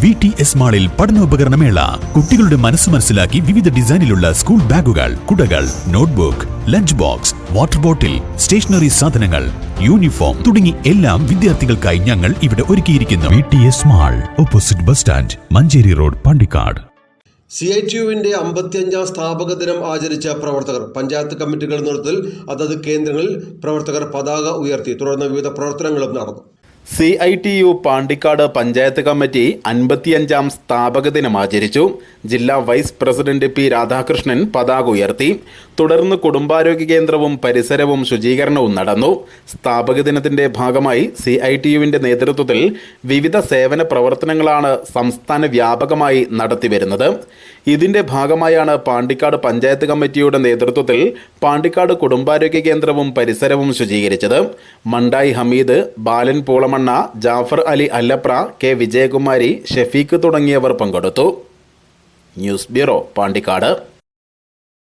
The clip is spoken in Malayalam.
VTS മാളിൽ പഠനോപകരണമേള. കുട്ടികളുടെ മനസ്സ് മനസ്സിലാക്കി വിവിധ ഡിസൈനിലുള്ള സ്കൂൾ ബാഗുകൾ, കുടകൾ, notebook, lunch box, water bottle, stationery സാധനങ്ങൾ, യൂണിഫോം തുടങ്ങി എല്ലാം വിദ്യാർത്ഥികൾക്കായി ഞങ്ങൾ ഇവിടെ ഒരുക്കിയിരിക്കുന്നു. VTS mall, opposite bus stand, Manjeri road, Pandikkad. CITUവിന്റെ 55ാം സ്ഥാപക ദിനം ആചരിച്ച പ്രവർത്തകർ പഞ്ചായത്ത് കമ്മിറ്റികളുടെ നേതൃത്വത്തിൽ അതത് കേന്ദ്രങ്ങളിൽ പ്രവർത്തകർ പതാക ഉയർത്തി. തുടർന്ന് വിവിധ പ്രവർത്തനങ്ങളും നടന്നു. CITU പാണ്ടിക്കാട് പഞ്ചായത്ത് കമ്മിറ്റി 55ാം സ്ഥാപക ദിനം ആചരിച്ചു. ജില്ലാ വൈസ് പ്രസിഡന്റ് P. രാധാകൃഷ്ണൻ പതാക ഉയർത്തി. തുടർന്ന് കുടുംബാരോഗ്യ കേന്ദ്രവും പരിസരവും ശുചീകരണവും നടന്നു. സ്ഥാപക ദിനത്തിന്റെ ഭാഗമായി CITUവിന്റെ നേതൃത്വത്തിൽ വിവിധ സേവന പ്രവർത്തനങ്ങളാണ് സംസ്ഥാന വ്യാപകമായി നടത്തിവരുന്നത്. ഇതിന്റെ ഭാഗമായാണ് പാണ്ടിക്കാട് പഞ്ചായത്ത് കമ്മിറ്റിയുടെ നേതൃത്വത്തിൽ പാണ്ടിക്കാട് കുടുംബാരോഗ്യ കേന്ദ്രവും പരിസരവും ശുചീകരിച്ചത്. മണ്ടായി ഹമീദ്, ബാലൻ പൂളമണ്ണ, ജാഫർ അലി അല്ലപ്ര, K. വിജയകുമാരി, ഷെഫീഖ് തുടങ്ങിയവർ പങ്കെടുത്തു. News bureau, Pandikkad.